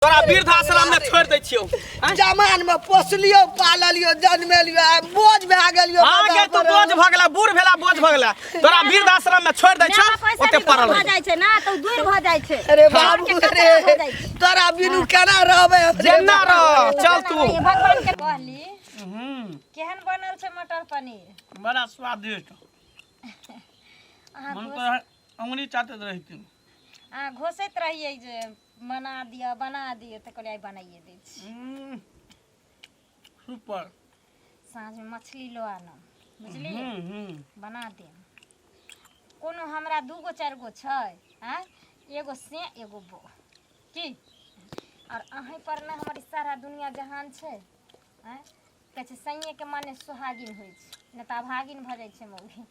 तोरा वृद्धाश्रम में छोड़ दै छियो जमान में पोसलियो पाललियो जन्मेलियो बोझ भए गेलियो आगे तू बोझ भ गेला बूढ़ भेला बोझ भ गेला तोरा वृद्धाश्रम में छोड़ दै छियो ओते पड़ल भ जाय छै ना तो दूर भ जाय छै। अरे बाबू रे तोरा बिनु केना रहबे जेना रह चल तू भगवान के कहली केहन बनल छै मटर पनीर बड़ा स्वादिष्ट मन तो अंगुली चाटत रहिती आ घोसैत रहिए जे बना दियो त कहलिए बनाइए दै छी। सुपर साँझ में मछली लो आना बुझली बना दे कोनो हमरा दूगो चार गो छै हैं एगो से एगो बो की और अहीं पर ना हमारी सारा दुनिया जहान छै हैं कहे छै सैये के माने सुहागिन होय छै न त भागिन भ जाय छै मौगी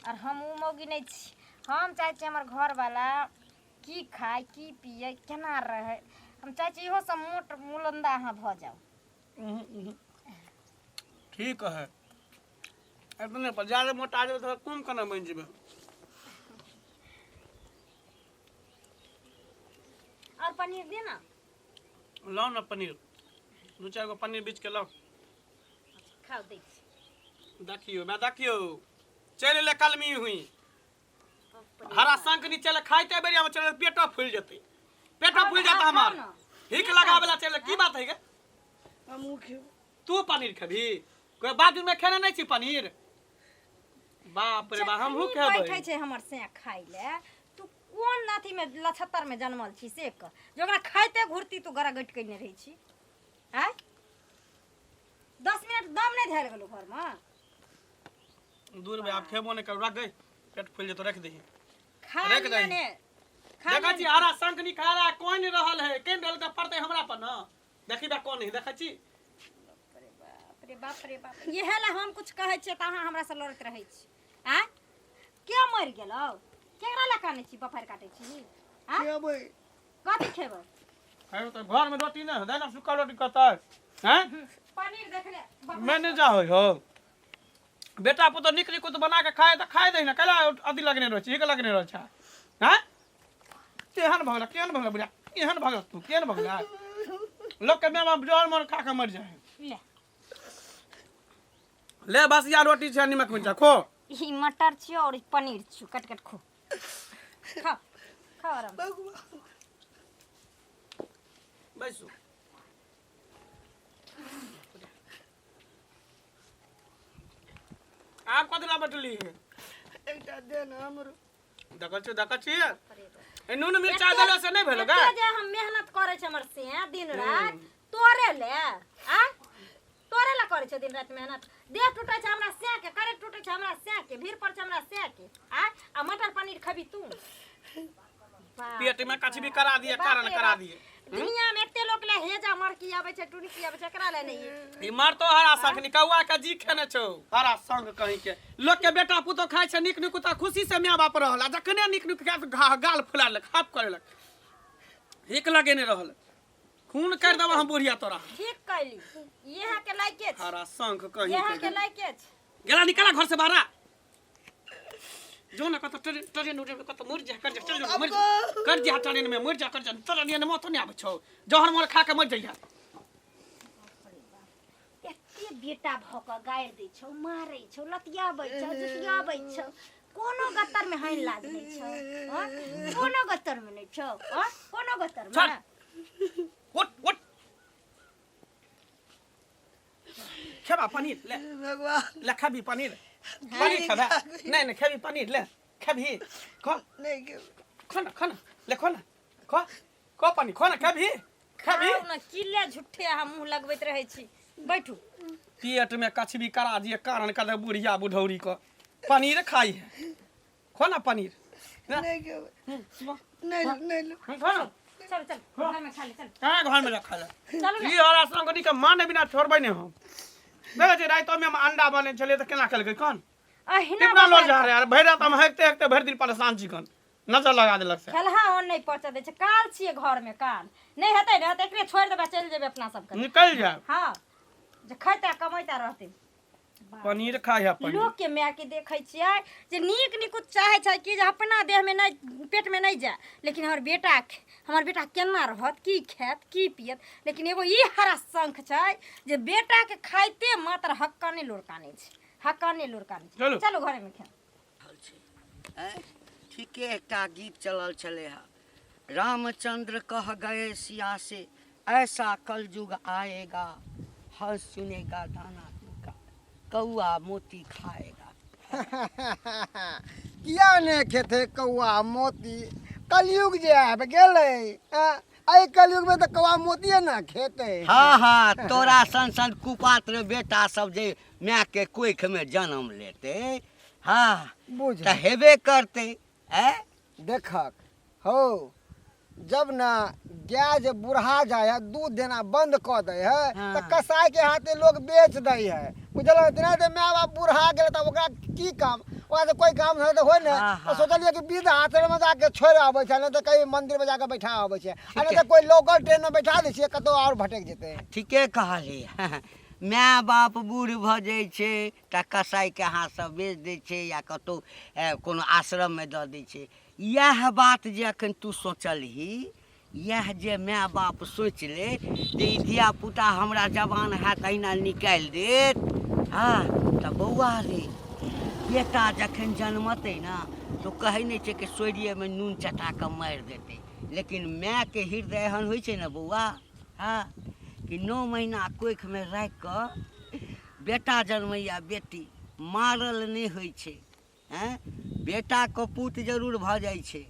और हम उ मौगी नै छी। हम चाहे छी हमर घर वाला की खाए की पिए केना रहे हम चाहे छी इहो सब मोट मुलंदा अहाँ भ जाओ। ठीक है इतने पर ज्यादा मोटा जाए तो कम करना बन जेबे और पनीर दे ना लाओ ना पनीर दो चार गो पनीर बीच के लाओ खाओ दे छी। देखियो चल ले कलमी हुई हरा संग नीचे ले खाइते बेरिया में चल पेटो फूल जते हमार हिक लगावेला चल की बात है गे हमहु खेब तू पनीर खबी कोई बाजू में खाना नहीं छी पनीर बाप रे बा हमहु खेबै बैठै छै हमर से खाइ ले तू कोन नाथी में लछत्तर में जन्मल छी से क जोकरा खाइते घुरती तू गरा गट कइने रहै छी हैं 10 मिनट दम नहीं धैर गेलो घर में दूर में आप खेबो नहीं कर रख गई पेट फूल जे तो रख दही खा रख दही ने देखा छी हरा संग निकाला कोई नहीं रहल है केन डल के पड़ते हमरा पर न देखी बा कोन है देखा छी रे बाप इहे ला हम कुछ कहै छियै त अहाँ हमरा से लड़त रहै छी हैं के मर गेलौ केकरा ला काने छी बफर काटे छी हैं खेबै कथि खेबै है तो घर में रोटी ना देना सुखा रोटी कहता हैं पनीर देख ले मैंने जा हो बेटा पुतो निकली को तो बना के खाए दही ना कला अथी लगने रह छी लगने रह छा हैं केहन भगला बुढ़ा केहन भगला तू केहन भगला लोग के मेवा जोर मन खा के मर जाए ले बस या रोटी छै निमक में खो ई मटर छियो और पनीर छियो कट कट खो खा आराम बैसो आप कथी ला बैठली एकटा दे ना हमरो देखा छी ए नून मिर्चा देला से नहीं भेलो गा जे हम मेहनत करे छ हमर से दिन रात तोरे ले आ तोरे ला करे छ दिन रात मेहनत देह टूटे छ हमरा से के करे टूटे छ हमरा से के भीड़ पर छ हमरा से के आ मटर पनीर खबी तू पेट में कछ भी करा दिए कारण करा दिए दुनिया में एते लोग ले हेजा मर की आवे छ टूनी की आवे छ एकरा ले नहीं ई मर तो हरा संग निकौआ के जी खेने छौ हरा संग कहीं के लोग के बेटा पुतो खाय छ निक निक त खुशी से मां बाप रहल जखने निक निक के गाल फुलाल खाप करलक हिक लगे ने रहल खून कर दब हम बुढ़िया तोरा ठीक कैली यहां के लायके छ हरा संग कहीं यहां के लायके छ गेला निकला घर से बाहर जो ना कत ट्रेन उड़े कत मर जा कर जा चल जा मर कर जा ट्रेन में मर जा कर जा ट्रेन में मत नहीं आबे छौ जहर मोर खा के मर जइया एते बेटा भक गायर दै छौ मारै छौ लतियाबै छौ जुतियाबै छौ कोनो गत्तर में हाइन लाज नै छौ कोनो गत्तर में नै छौ कोनो गत्तर में उठ खेबा पनीर ले भगवान ले खाबी पनीर खेबा नहीं खेबी पनीर ले खेबी खो नहीं खेब खाना ले खो पनीर खो ना खेबी ना किले झूठे हम मुंह लगबैत रहै छी बैठू पेट में कछबी करा दिए कारण कदे बुढ़िया बुढ़ौरी को पनीर खाई है खो ना पनीर नहीं खेब नहीं खो ना चल घर में खा ले चल कहां घर में रखा ले चलो ई हरा संगनी के माने बिना छोड़बै ने हम देखे छै रात में अंडा बने चले त केना खेलकै कौन अहिना कितना लो जा रे यार भैर रात हम हेकते भर दिन परेशान छी कन नजर लगा देलक से खेलहा ओन नहीं पहुंचा दे छै काल छिए घर में काल नहीं हेतै ने त एकरे छोड़ देबे चल जेबे अपना सब के निकल जाए हां जे खैता कमैता रहते पनीर खाए है पनीर लोग के माय के देखे छियै जे नीक नीक चाहे छै कि जे अपना देह में नहीं पेट में नहीं जाए, लेकिन हमर बेटा केना रहत, की खायत, की पियत। लेकिन एगो ई हरा शंख छै जे बेटा के खाइते मात्र हक्काने लुढ़काने छै, हक्काने लुढ़काने छै। चलो घरे में खा। ठीके एकटा गीत चलल छले है, रामचंद्र कह गए सिया से ऐसा कलयुग आएगा, हर सुनेगा दाना का, कौआ मोती खाएगा। किया नहीं खेते कौआ मोती, कलयुग जे आब गेले आई कलयुग में तो कौआ मोती ना खेते। हाँ हाँ, तोरा सन सन कुपात्र बेटा सब जे माय के कोख में जन्म लेते, हाँ बुझ तो हेबे करते। देखक हो जब ना गाय जे बुढ़ा जाए है, दूध देना बंद कर दे है, हाँ। तो कसाई के हाथे लोग बेच दे है, बुझल। दिना दे माय बाप बुढ़ा गेल तब ओकरा की काम, ओकरा तो कोई काम नहीं तो होय ने। हाँ, तो हाँ। सोचलिए कि विध आश्रम में जाके छोड़ आवे छै, नहीं तो कहीं मंदिर में जाके बैठा आवे छै, नहीं तो कोई लोकल ट्रेन में बैठा दे छिए, कतो और भटक जेते। ठीके कहली। माय बाप बूढ़ भ जाइ छै त कसाई के हाथ से बेच दै छै या कतौ कोनो आश्रम में दऽ दै छै। यह बात जे अखन तू सोचलही, यह जे माय बाप सोच ले जे ई धिया पुता हमरा जवान है तहिना निकालि देत, हाँ त बौआ रे बेटा जखन जन्मते ना तो कहै नहीं छै कि सोरिये में नून चटा के मारि देते, लेकिन माय के हृदय एहन होइ छै ना बौआ, हाँ कि 9 महीना कोख में राख कर बेटा जन्मैया बेटी मारल नहीं होइ छै। बेटा कपूत जरूर भ जाइ छै।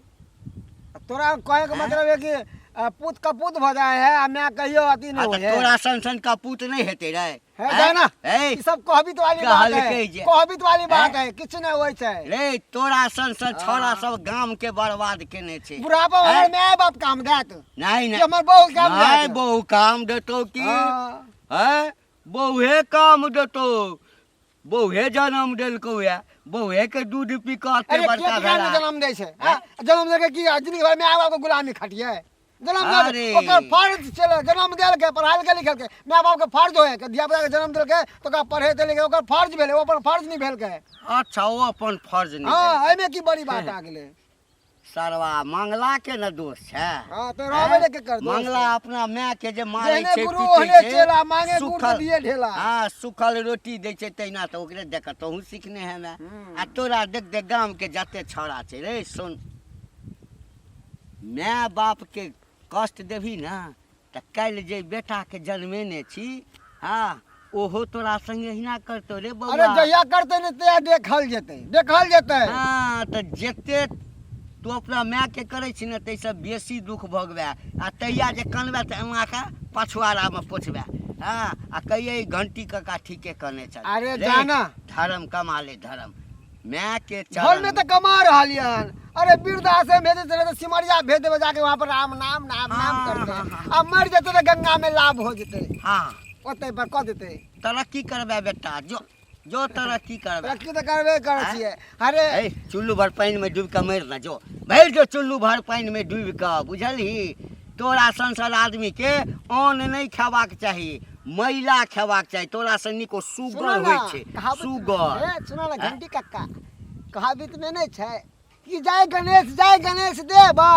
तोरा कहे के मतलब है कि पूत कपूत भ जाए है, आ मैं कहियो अति नहीं होय है। तोरा सन सन कपूत नहीं हेते रे, है जाना ए ई सब कहबित वाली बात है, कहलकै जे। कहबित वाली बात है, किछ नहीं होय छै रे तोरा सन सन छोरा सब गाम के बर्बाद केने छै। बुढ़ापा वाला माय बाप काम देत, नहीं कि नहीं हमर बहू काम नहीं, देत। बहु काम देतो की हाँ। है, बहुए काम देतो, बहुए जन्म देलको या, बहुए के दूध पी के अरे एते बड़का के भेला। जन्म दे छै, जन्म दे के की जिंदगी भर माय बाप के गुलामी खटिए। जन्म दे अरे। ओकर फर्ज चले, जन्म देल के पढ़ाई के लिखल के माय बाप के फर्ज होय के धिया पुता के जन्म देल के तो ओकरा पढ़े देल के ओकर फर्ज भेले, ओ अपन फर्ज नहीं भेल के। अच्छा वो अपन फर्ज नहीं हां एमे की बड़ी बात आ गेले। सरवा मंगला के न दोष है। हां तो रहबे के कर दो मंगला अपना माय के जे मारे जेहने छै, गुरु पीटे ओहने छै, चेला, मांगे गुड़ सुखल- तो दिए ढेला। हाँ सुखल रोटी दै छै तहिना तो ओकरे देख तोहू सीखने है मैं। आ तोरा देख देख गाम के जते छौड़ा छै रे सुन, माय बाप के कष्ट देबही ना त काल्हि जे बेटा के जन्मेने छी, हाँ ओहो तोरा संगे हिना करतो रे बौआ। अरे जहिया करते ने तहिया देखल जेते, देखल जेते। हाँ तो जते तू अपना माय के करे छी ने तैसे बेसी दुख भोगबे, आ तहिया जे कनबे त एमा के पछुआरा में पोछबे। हाँ आ कहिए घंटी कका ठीके कने चल। अरे रे, जाना। धर्म कमा ले धर्म, माय के घर चरण में तो कमा रहलियन। अरे वृद्धाश्रम भेजे चले तो सिमरिया भेज देवे, जाके वहां पर राम नाम नाम नाम हाँ, करते। हाँ, हाँ। अब मर जते तो गंगा में लाभ हो जते, हाँ ओते पर कह देते। तरक्की करबे बेटा, जो तरक्की करबे। तरक्की तो करबे करे छिए। अरे ए चुल्लू भर पानी में डूब के मर ना जो, भर जो चुल्लू भर पानी में डूब के, बुझलही। तोरा संसार आदमी के अन्न नहीं खेबाक चाहिए, मैला खेबाक चाहिए। तोरा से निको सुनो सुगर ना, होइ छै, कहावत- सुगर। ए सुनो ना घंटी कक्का, कहावत में नहीं छै कि जय गणेश देवा,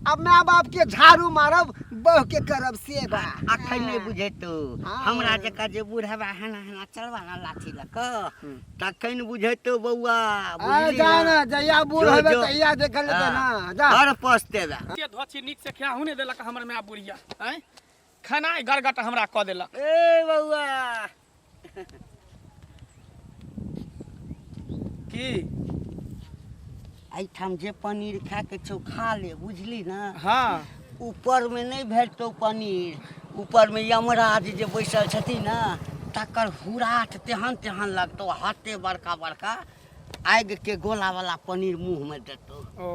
अब माँ बाप के झाड़ू मारब, बह के करब सेवा। अखन नहीं बुझे तो हाँ। हमरा जका जे बूढ़वा हना हना चलवा ना लाठी लक, तखन बुझे तो बौआ। आ जाना जहिया बूढ़ जो, होबे जो। तहिया देखल जेते ना। जा हर पछतेबे। के धोची नीक से खिया हुने देलक हमर माय बुढ़िया, हैं खाना गरगट हमरा क देलक। ए बौआ की एहिठाम जे पनीर खा के छौ खा ले, बुझली ना। हाँ ऊपर में नहीं भेटतो पनीर, ऊपर में यमराज जे बैसल छथिन ना तकर हुराट तेहन तेहन लगतो, हाथे बड़का बड़का आग के गोला वाला पनीर मुंह में देतो। ओ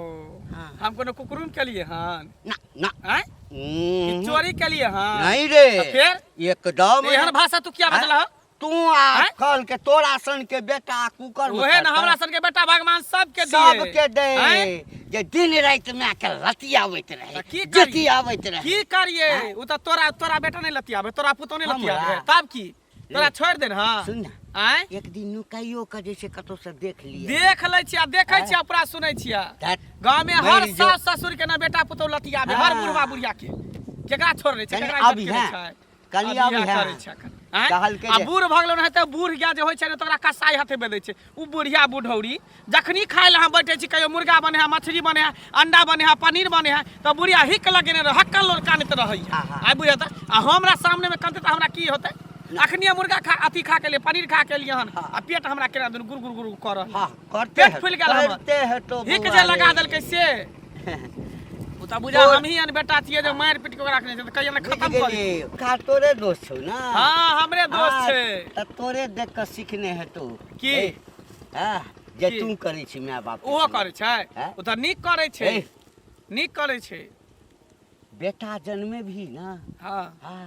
हाँ। हम कोनो कुकरुम के लिए हन, ना ना हैं कि चोरी के लिए हन? नहीं रे, तो फिर एकदम एहन भाषा तू क्या बतला? तू आजकल के तोरा सन के बेटा कुकर में ओहे ना करता। हमरा सन के बेटा भगवान सबके दिए, सबके दे हैं? जे दिन रात में के लतियावैत रहे, तो की करिए? जतियावैत रहे। की करिए? उ त तोरा बेटा नहीं लतियाबे, तोरा पुतो नहीं लतियाबे, हमरा? तब की तोरा छोड़ दे हां सुन ना आय एक दिन नुकाइयो के जैसे कतौ से देख लिए देख लै छिया देखै छिया अपना सुनै छिया दैट गांव में हर मेरी जो- सास ससुर के ना बेटा पुतौ लतिया में हर हाँ। बुढ़वा बुढ़िया के केकरा छोड़ रे छै कनी केकरा अभी इज्जत करे हैं। छै कनी अभी अभी हैं। करे छै एखन। आँय? कहलकै आ जे- बूढ़ भगलो न त बूढ़ गया जे होइ छै ने तोरा कसाई हाथे में दै छै उ बुढ़िया बुढ़ौरी जखनी खाय ले हम बैठे छी कहियो मुर्गा बने है मछली बने है अंडा बने है पनीर बने है त बुढ़िया हिक लगेने रह हक्कल लोल कानत रहै है हाँ। आइ बुझे त आ हमरा सामने में कानते त हमरा की होतै अखनी मुर्गा खा अथी खा के लिए पनीर खा के लिए हन आ पेट हमरा केना दुन गुर गुर गुर कर हां करते पेट हैं, फूल गेल हमर। करते है तो हिक बउआ जे रे। लगा देलकै से उ त बुझा हम ही अन बेटा छियै जे मारि पीट के ओकरा रखने छै त कहियो ने बुझि खत्म कर गेली। का तोरे दोस्त छौ ना हां हमरे दोस्त हाँ, छै त तोरे देख के सीखने है तू की? हां जे की? तू करै छी माय बाप के ओहो संगे। करे छै हैं? उ त नीक करे छै ए। नीक करे छै बेटा जन्मे भी ना हां हाँ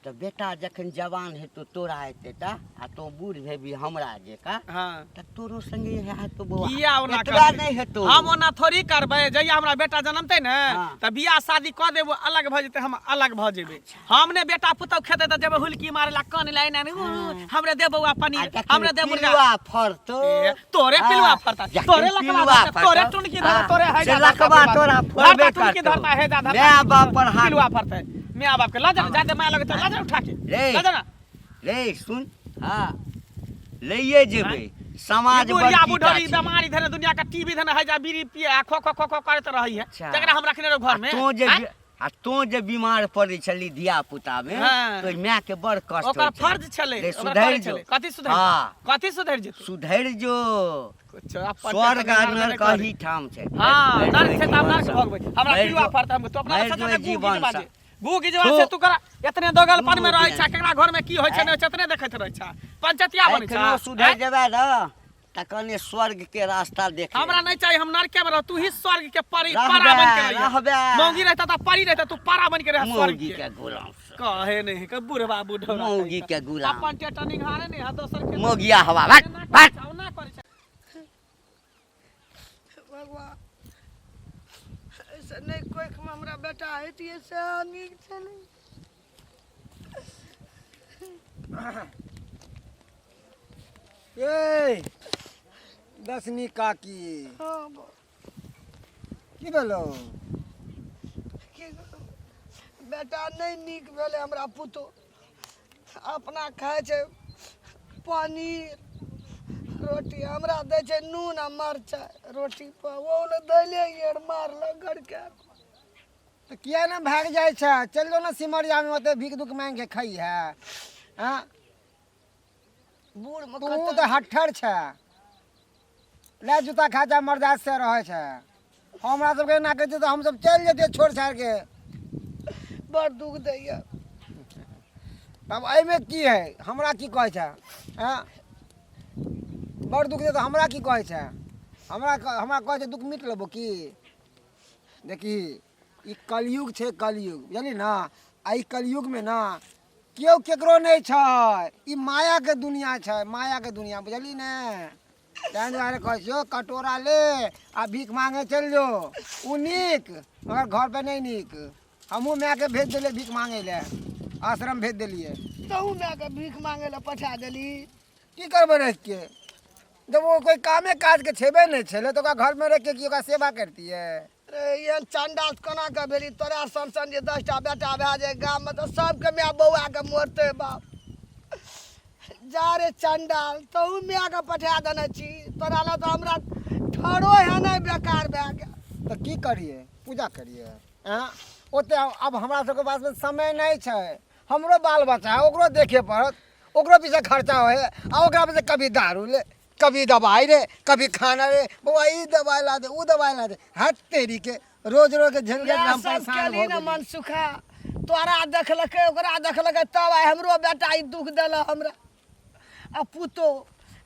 तो बेटा जखन जवान है तो तोरा हेते ता आ तो बूढ़ भेबी हमरा जेका हां त तोरो संगे है तो बउआ किया ओना एतबा करबै? नहीं हेतो हम ओना थोड़ी करबै जहिया हमरा बेटा जन्मतै ने हाँ। त बियाह शादी क देबो अलग भ जेतै हम अलग भ जेबै हमने बेटा पुतौ खेतै त जेबै हुलकी मारेला कान ला एना हमरे दे बउआ पनीर हमरे दे मुर्गा पिलुआ फरतो ए, तोरे हाँ, पिलुआ फरता जखन तोरे लकवा पिलुआ फरता, तोरे फरतो, टुनकी धरता हाँ, तोरे है से लकवा तोरा फरबे टुनकी करतो। धरता है दादा माय बाप पर हाथ पिलुआ फरता है माय बाप के ला जा जाते माय लगे तो ला जा उठा के रे। ला जा ना रे सुन हाँ लइए जेबै समाज बुढ़िया बड़की बुढ़ौरी टा छै। बीमारी धने दुनिया का टीवी धने है जा बीड़ी पिए आ खो खो खो खो करत रही है अच्छा। तकरा हम रखने रहो घर में तो जे बीमार पड़े छली धिया पुता में हाँ। तो माय के बड़ कष्ट ओकर होइ छै। फर्ज छले रे, ओकरा सुधरि करे जो। छले कथि सुधर हाँ। कथि सुधर जेतौ सुधर जो कुछ अपन स्वर्ग टेंशन आ नहीं नरक करे। ही ठाम छै हां मरि नरक जो से तब नरक जीवन भोगबै से। हमरा मरि पिलुआ जो। फरता हम तो अपना मरि सच जो में जीवन बाजे से। गूगी जवान से तू करा इतने दोगलपन में रहै छै गूगी केकरा घर में की होइ छै नै इतने देखैत रहै छै पंचतिया बनै छै एखनो सुधर जेबै न तखने स्वर्ग के रास्ता देख हमरा नहीं चाहिए हम नरके में रह तू ही स्वर्ग के परी रहबे, पारा बन के रह रहबे। मौगी रहता त परी रहता तू पारा बन के रह स्वर्ग मौगी के के गुलाम से। कहे नहीं के बुढ़वा बुढ़वा मौगी के गुलाम। अपन टेटनिंग हारे नहीं है दोसर के मौगिया हवा भाग भाग ना करे छै भगवान ऐसे नहीं कोई हमरा बेटा हेतिए से नीक छलै ए दसनी काकी हाँ की भेलो की करू? बेटा नहीं नीक भेलै हमरा पुतो अपना खाए छै पनीर रोटी हमरा दै छै नून आ मरचाइ रोटी पर वो ने दैले येर मारलक गड़के तो किया ना भाग जाए छै चल जो ना सिमरिया में ओते भीख दुख मांग के खाई है हाँ बूढ़ में तू कतऽ- तो हट्ठर छै ले जूता खा जा मर्दात से रहे छै हमरा सबके ना कहते तो हम सब चल जेते छोड़ छाड़ के बड़ दुख दैया तब एहिमे की है हमरा की कहै छै हाँ बड़ दुख दे तो हमरा की कहै छै हमरा कहै छै दुख मिट लेबो की देखी ई कलयुग छै कलयुग बुझली ना आ ई कलयुग में ना केओ केकरो नहीं छै ई माया के दुनिया छै माया के दुनिया बुझली ने ताहि दुआरे कहै छियौ कटोरा ले आ भीख मांगे चल जो उ नीक मगर घर पे नहीं नीक हमहूँ माय के भेज देलियै भीख मांगे ले आश्रम भेज देलियै तहू माय के भीख मांगे ला पठा देली की करबै रह के जब वो कोई कामे काज के छेबे नहीं छले तो ओकरा घर में रह के की ओकरा सेवा करतियै रे ये चंडाल कोना के भेली तोरा सन जे 10टा बेटा भए जाए गाम में तो सबके माय बौआ के मोरते बाप जा रे चंडाल तहू माय के पठा देने छी तोरा ला तो हमरा ठड़ो है नहीं बेकार भए गेल तो की करिए पूजा करिए हाँ ओते अब हमरा सबके पास में समय नहीं छै हमरो बाल बच्चा है ओकरो देखे पड़त ओकरो पीछे खर्चा होए आ ओकरा पीछे कभी दारू ले कभी दवाई रे कभी खाना रे बउआ ई दवाई ला दे ऊ दवाई ला दे हट तेरी के रोज रोज के झंझट में हम सब परेशान केली हो न गेली। मन सुखा तोरा देखलकै ओकरा देखलकै तब आइ हमरो बेटा ई दुख देल हमरा आ पुतो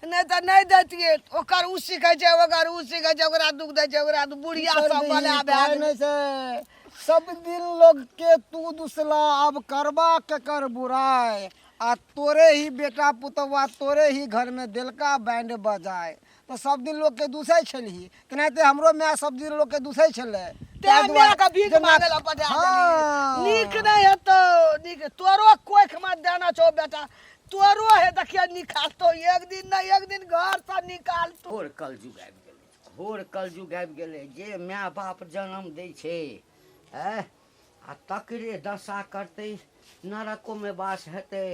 नहीं तो नहीं देतिए ओकर उ सीखै छै ओकर उ सीखै छै ओकरा दुख दै छै ओकरा बुढ़िया सब बला भए गेल नहीं से सब दिन लोग के तू दुसला अब करबा के कर बुराई आ तोरे ही बेटा पुतवा तोरे ही घर में दिलका बैंड बजाए तो सब दिन लोग के दूसै छलही तेनाहिते हमरो माय सब दिन लोग के दूसै छलै ते माय के भीख मांगे ला पठा देली नीक नहीं हेतौ नीक तोरो कोख मत देना छौ बेटा तोरो है देखिए निकालतो एक दिन ना एक दिन घर से निकालतो। घोर कलयुग आबि गेलै, घोर कलयुग आबि गेलै। जे माय बाप जन्म दै छै आ तकरे दशा करतै, नरकोमे वास हेतै।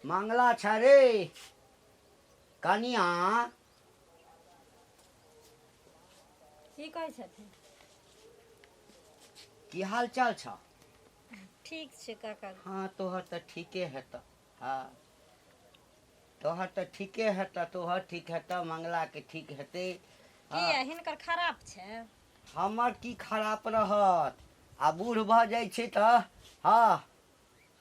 मंगला छ रे कनिया, की कहै छथिन? की हाल चाल छ? ठीक छै काका। हाँ तोहर तऽ ठीके हेतऽ। हाँ तोहर तऽ ठीके हेतऽ, तोहर ठीक हेतऽ, मंगलाके ठीक हेतै। किया हिनकर खराब छै? हमर की खराब रहत? आ बूढ़ भऽ जाइ छै तऽ हाँ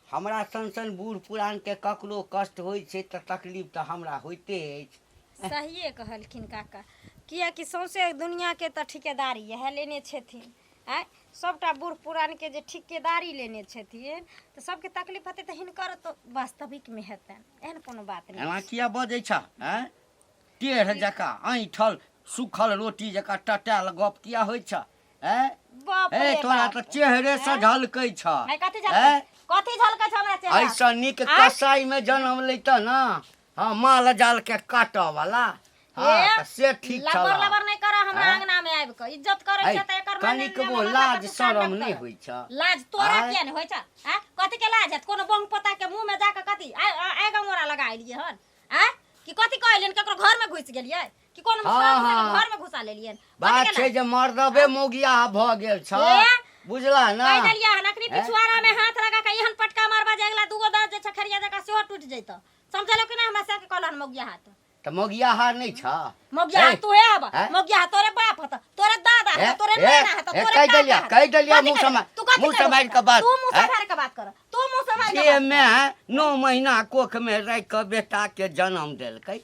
हमरा सन बूढ़ पुरानके ककरो कष्ट होइ छै तऽ तकलीफ तऽ हमरा होइते अछि। सहिए कहलखिन काका, कियाकि सौंसे दुनियाके तऽ ठिकेदारी इएह लेने छथिन। आँय सबटा बूढ़ पुरानके जे ठिकेदारी लेने छथिन तऽ सबके तकलीफ हेतै तऽ हिनकर तऽ वास्तविकमे हेतनि, एहन कोनो बात नहीं। एना किया बजै छ? टेढ़ जकाँ ऐठल सुखल रोटी जकाँ टटायल गप किया होइ छ? बाप ए रे तोरा बाप। तऽ चेहरे से झलकै छ। आँय, कथी झलकै? कथी झलकै छ हमरा चेहरा? ऐसा नीक कसाई में जन्म लेता ना, हाँ माल जाल के काटऽ वाला। हाँ तऽ से ठीक छ। लबर लबर नहीं कर हमरा अंगना में आबि के इज्जत करे छ त एकर माने कनिकबो लाज शरम नहीं होइ छ। लाज तोरा किया नहीं होइ छ? आ कथी के लाज है? कोनो बंग पता के मुंह में जाके कथी आइ गमोरा लगा एलिए हन? आ कि कथी कहलियन? केकरो घर में घुस गेलिए कि कोनो घर में घुसा लेलियन? बात छै जे मर्दबे मोगिया भ गेल छ, बुझला ना? कह देलिए हन अखनी पिछुआरा में हाथ लगा के एहन पटका मारबा जे अगला दूगो दांत जे छखरिया जका सेहो टूट जइतो। समझलो कि ना? हमरा से के कहलन मोगिया हाथ त मोगिया हार नहीं छ। मोगिया हाथ तू है अब मोगिया तोरे बाप हत, तोरे दादा हत, तोरे नाना हत, तोरे कह देलिया मुंह समाज के बात। तू मुंह समाज के बात कर, तू मुंह समाज के जे मैं 9 महीना कोख में रह के बेटा के जन्म देलकै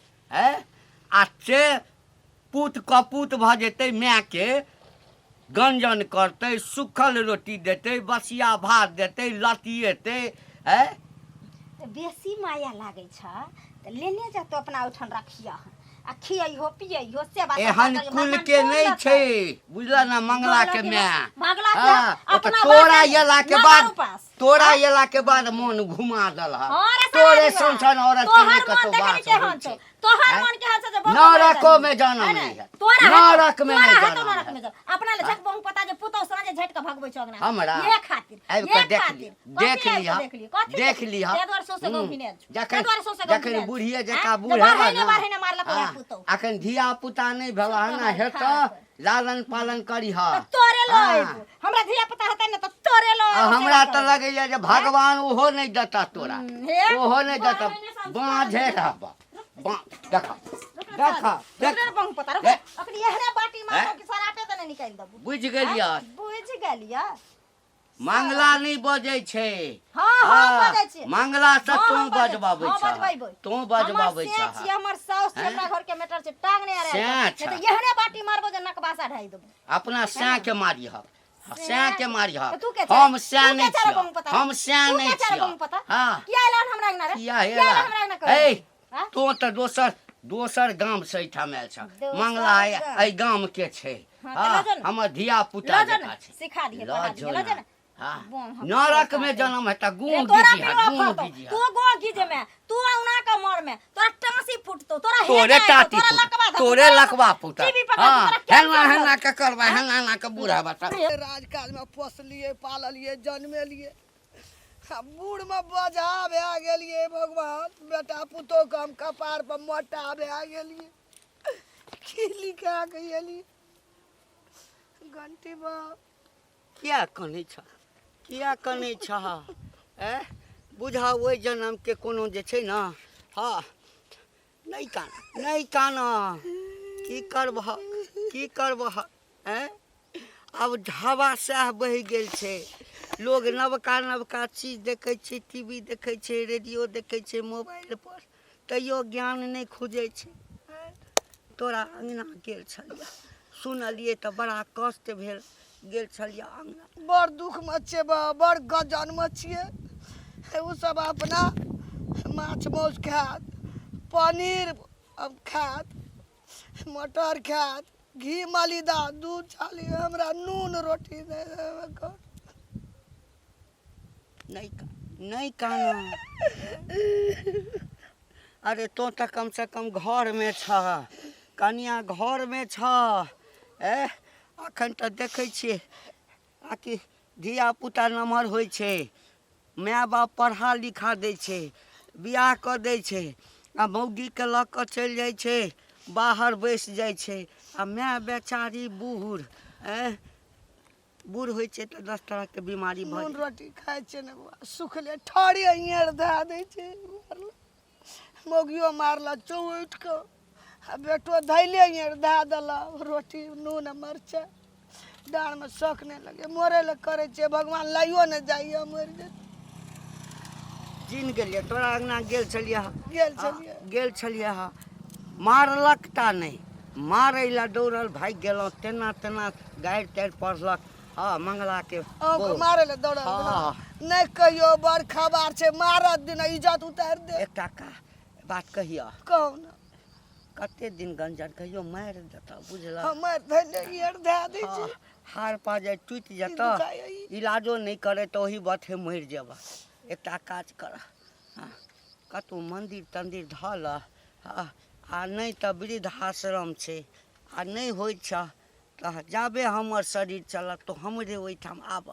आ से पूत कपूत भ जेतै, माय के गंजन करतै, सुखल रोटी देतै, बसिया भात देतै, लतिएतै। बेसी माया लागे छ त लेने जा तो अपना उठन रखिया आ खियइहो पियइहो सेवा एहन कुल के नहीं छै, बुझला ना? मंगला के मैं मंगला के अपना तोरा येला के बाद तोरा येला के बाद मन घुमा दल हा। तोरे संसन औरत के नहीं कतो बात छै। तोहर मन के हाथ से नरको में जन्म नहीं है, नरक में नहीं जन्म। अपना ले झक बंग पता जे पुतो साँझे झट के भगबै छ अंगना हमरा ये खातिर आबि के देख लिहा जखन बुढ़िए जका बूढ़ हेबा ना, अखन धिया पुता नहीं भेला ना हेत, लालन पालन करी हा। तोरे लो हमरा धिया पुता हेतै न त तोरे लो। हमरा त लगैया जे भगवान ओहो नहीं देता तोरा, ओहो नहीं देता। बाँझे रहबा देखा देखा तोरे बंग पता रे अखनी एहने बाटी मारो कि सरापे त नहीं निकाल दबू। बुझ गेलिया? बुझ गेलिया। मंगला नहीं बजै छै। हां बजै छी। मंगला से तू बजबाबै छ, तू बजबाबै छ। हमर साउस छै, हमरा घर के मैटर छै, टांग नहीं आ रहा है त एहने बाटी मारबो जे नकबासा ढाई देबो। अपना सै के मारी ह, सै के मारी ह। हम सै नहीं छी, हम सै नहीं छी। हां किया एलन हमरा अंगना रे? किया एला? ए तो त दोसर गाम से ठाम आयल छ। मंगला ए गाम के छै। हां हमर धिया पुता जका छै। सिखा दिए पढ़ा दिए ल जना। नरक में जन्म है त गुण गिजी है, गुण गिजी है। तू गो गिजे में तू औना का मर में तोरा टांसी फुटतो, तोरा तोरे टाटी तोरे लकवा फुटा। हां हेना हेना के करबा, हेना ना के बूढ़ा बता। राजकाज में पोसलिए पाललिए जन्मेलिए, बूढ़ में बजा भए गेलिए। भगवान बेटा पुतो के हम कपार पर मोटा भए गेलिए। की लिखा के एली घंटी बाप? किया कनै छ, किया कनै छ? बुझा ओइ जन्म के कोनो जे छै ना, हाँ नहीं काना, नहीं काना। की करबह, की करबह? अब हवा सह बहि गेल छै। लोग नवका नवका चीज देखे छै, टीवी देखे छै, रेडियो देखे छै, मोबाइल पर, तैयो ज्ञान नहीं खुजे छै। तोरा अंगना गेल छलिया, सुनलिए त बड़ा कष्ट भेल। गेल छलिया अंगना, बड़ दुख में छे, बड़ गजन में छिए। उ सब अपना माछ मौस खात, पनीर अब खात, मटर खात, घी मलिदा, दूध छाली, हमरा नून रोटी नहीं नहीं काना। अरे तो तक कम से कम घर में छ, कनिया घर में छ। अखन तो देखे छिए आकि धिया पुता नमहर होइ छै, माय बाप पढ़ा लिखा दै छै, बियाह कऽ दै छै, आ मौगीके लऽ कऽ चलि जाइ छै, बाहर बैस जाइ छै, आ माय बेचारी बूढ़ बूढ़ होइ छै तऽ 10 तरहके बीमारी भऽ नून जाइ रोटी खाइ छै ने बुआ, सुखले ठाड़ी हियर धए दै छै। मोगियो मारला चौ उठि कऽ, आ बेटो धैले हियर धए देला रोटी नून आ मरचाइ, डाँरमे शौक नहि लगे, मरे लए करे छै, भगवान लाइयो ने जाइए मरि जाइ। जीन गेलियै तोरा अंगना गेल छलियै गेल छलियै मारलक ता नहीं, मारै ला दौड़ल भागि गेलहुँ, तेना तेना गाड़ि ताड़ि पड़लक। हाँ मंगला के अहूँ मारे लए दौड़ल हाँ। नहीं कहियो बड़ खबर छै, मारत दिन इज्जत उतारि दे। एकटा बात कहिया, कहू ने कते दिन गंजन कहियो मारि देता बुझला। हमर धैले हियर धए दै छै। हार पा जाए टूटि जेता, दुखाइए ई। इलाजो नहीं करे तो वही बात है मरि जेबा। एकटा काज कर, कतहु मंदिर तंदिर धल, आ नहीं तो वृद्धाश्रम छै, आ नहीं होइ छ तऽ जाबे हमर शरीर चलत तो हमरे ओहिठाम आब,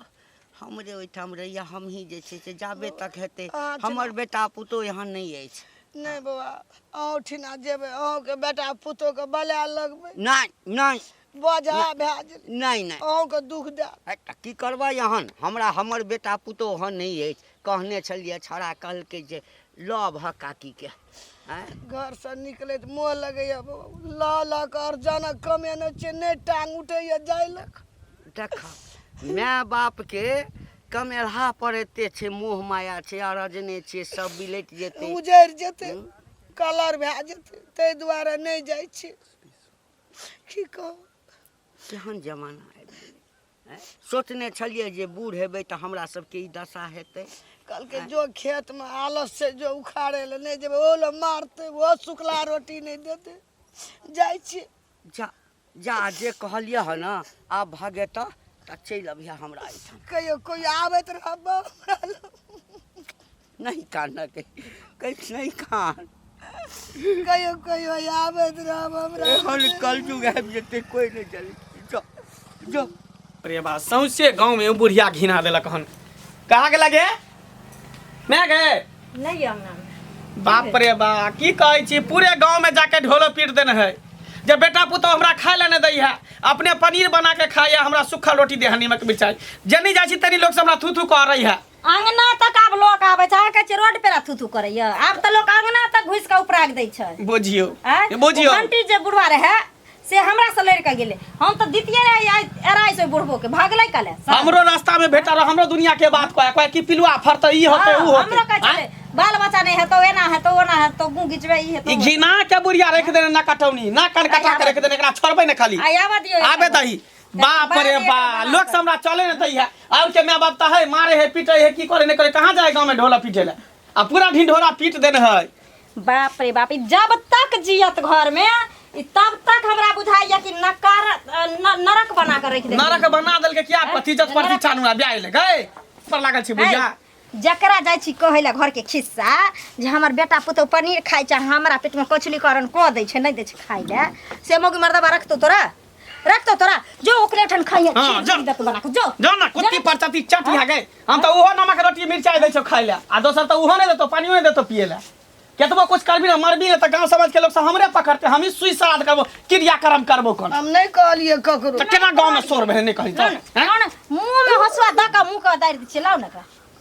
हमरे ओहिठाम रहिया। हम ही जे छै से जाबे तक हेतै, हमर बेटा पुतोह यहाँ नहीं अछि। नहीं बौआ, अहूँ ठिना जेबै, अहूँके बेटा पुतोहके बला लगबै, नहीं नहीं बोझा भए गेलै, नहीं नहीं अहूँके दुख दे। की करबै यहाँ, हमरा हमर बेटा पुतोह यहाँ नहीं अछि। कहने छलिए छड़ा कहलकै जे लव ह काकी के। घर से निकले तो मोह लगैया बौआ, ला कर जाना कमेने छै, नहीं टांग उठैया जाय लक। देखा माय बाप के कमेलहा पर एते छै, मोह माया छै, अरजने छै, सब बिलैट जेतै, उजैर जेतै, कलर भए जेतै, ताहि दुआरे नहीं जाइ छै। की कहू, केहन जमाना आबि गेलै। सोचने छलिए जे बूढ़ हेबै तऽ हमरा सबके ई दशा हेतै। कहलकै जो खेत में आलस से जो उखाड़े ले नहीं जेबै, ओ ले मारते, वो सुखला रोटी नहीं देते, जाइ छी। जा जा जे कहलिए ह ना, आब भगे तऽ चलि अबिहे हमरा एहिठाम। कहियो कोई आबैत रहब हमरा लग, नहीं कान कहीं नहीं कान, कहियो कहियो आबैत रहब हमरा लग। कलयुग आबि जेतै, कोई नहीं चली। जो जो अरे बा सौंसे गाँव में बुढ़िया घिना देलक हन। कहाँ गेला गे, मैं गए नहीं अंगना में। बाप रे बा, की कहै छी, पूरे गांव में जाके ढोलो पीट देने है। जब बेटा पुतोह हमरा खाए ले नहीं दै है, अपने पनीर बना के खाइए, हमरा सूखा रोटी दे है नीमक मिर्चाई। जनी जाइ छी तनी लोग से हमरा थू थू कह रही है। अंगना तक आब लोग आबै छै, कहै छै रोड पे थू थू करैया, आब तऽ लोग अंगना तक घुसि के उपराग दै छै। बुझियो आँय? बुझियो, ओ घंटी जे बुढ़वा रहे से हमरा से लड़ के गेले, हम तो दितिये रहे एराय से बुढ़बो के भागले कले। हमरो रास्ता में भेटा रह, हमरो दुनिया के बात कहै कि पिलुआ फरत ई होते ऊ होते। हमरो कहै छै बाल बच्चा नहीं है तो एना है तो ओना है तो मुंह घिचबे ई है तो ई घिना के बुढ़िया रख देने ना कटौनी ना कन कटा के रख देने, एकरा छोड़बै ने खाली आवा दियो आबे दही। बाप रे बा, लोग से हमरा चले न दै है, और के माय बाप त है मारे है पीटे है, की करे नहीं करे, कहां जाए गांव में ढोला पीटे ले, आ पूरा ढिंढोरा पीट देने है। बाप रे बाप, जब तक जियत घर में तब तक हमरा बुझाइया कि नरक बना कर रख दे। नरक बना देल के क्या पति जत प्रति चानुआ ब्याह ले गए पर लागल छी बुझा। जकरा जाइ छी कहै ले घर के खिस्सा जे हमर बेटा पुतोह पनीर खाइ छै, हमरा पेट में कचली करन क दै छै, नहीं दै छै खाइ ले, से मोगी मर्दबा रखतो तोरा जो ओकरे ठन खाइए। हां खीर दत बना के जो ना कुत्ती पर चती चट आ गए, हम तो ओहो नमक रोटी मिर्चाई दै छौ खाइ ले, आ दोसर तो ओहो नहीं देतो, पानियो नहीं देतो पिए ले। केतबो कुछ करबी ना मरबी ना तो गांव समाज के लोग से हमरे पकड़ते, हम ही सुई श्राद्ध करबो, क्रियाक्रम करबो कोन। हम नहीं कहलिए ककरो, तो केना गांव में शोर बहने कहि तो मुंह में हसुआ द का मुंह का दारि दै छै, लाउ ना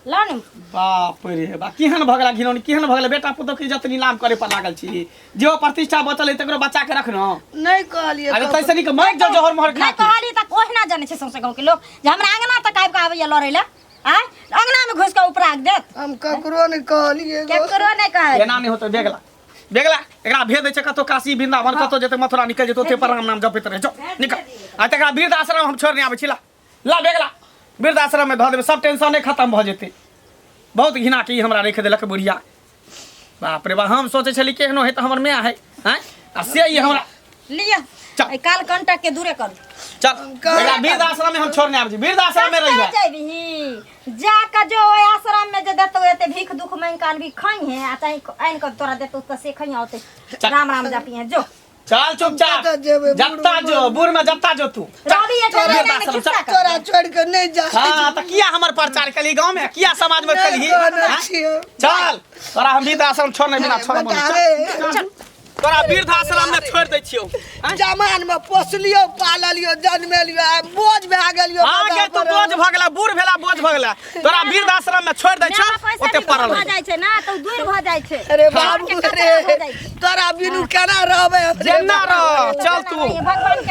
लाउ ने। बाप रे बा, केहन भगला घिनौनी, केहन भगला बेटा पुतोह के इज्जत नीलाम करे पर लागल छी। जो प्रतिष्ठा बचल है तकरो बचा के रखनो। नहीं कहलिए अरे तैसे नहीं के मर जो जोहर मोहर खा नहीं कहली त ओहिना जाने छै सौंसे गांव के लोग जे हमरा अंगना तक आबि के आबैया लड़ै ले, आय अंगना में घुस के उपराग देत। हम ककरो नहीं कहलिए, केकरो नहीं कहै एना नहीं होतो। बेगला बेगला एकरा भेज दे छै, कतो काशी वृंदावन कतो जेते मथुरा निकल जेतो, ओते पर राम नाम जपैत रहे। जो निकल आ तकरा वृद्ध आश्रम हम छोड़ने आबै छी। ला बेगला वृद्ध आश्रम में ध देबे, सब टेंशन खत्म भ जेते। बहुत घिना के हमरा रख देलक बुढ़िया। बाप रे बा, हम सोचे छली केहनो है त हमर माय है, हैं आ से ई हमरा लिया ए काल कंटक के दूरे कर। चल एकरा वृद्ध आश्रम में हम छोड़ने आबै छी, वृद्ध आश्रम में रही है। जा का जो ओइ आश्रम में जे देतो एते मांग कान भी खाई है आ चाहे आइन कर तोरा देतो त से खई होते राम राम जापी है जो चल चुपचाप जता जेबे, जत्ता जो बूढ़ में जत्ता जो तू रवि ये तो में खिस्सा कर तोरा छोड़ के नहीं जा हाँ तो किया हमर प्रचार कली गांव में किया समाज में कली हाँ? चल तोरा हम वृद्धाश्रम छोड़ने बिना छोड़बो नहीं चल तोरा वृद्धाश्रम में छोड़ दै छियौ जमान में पोसलियो पाललियो जन्मेलियो आ बोझ भए गेलियो आगे तू बोझ भ गेला बूढ़ भेला बोझ भ गेला तोरा वृद्धाश्रम में छोड़ दै छौ ओते पड़ल भ जाय छै ना तो दूर भ जाय छै अरे बाबू रे तोरा बिनु केना रहबे जेना रह चल तू भगवान के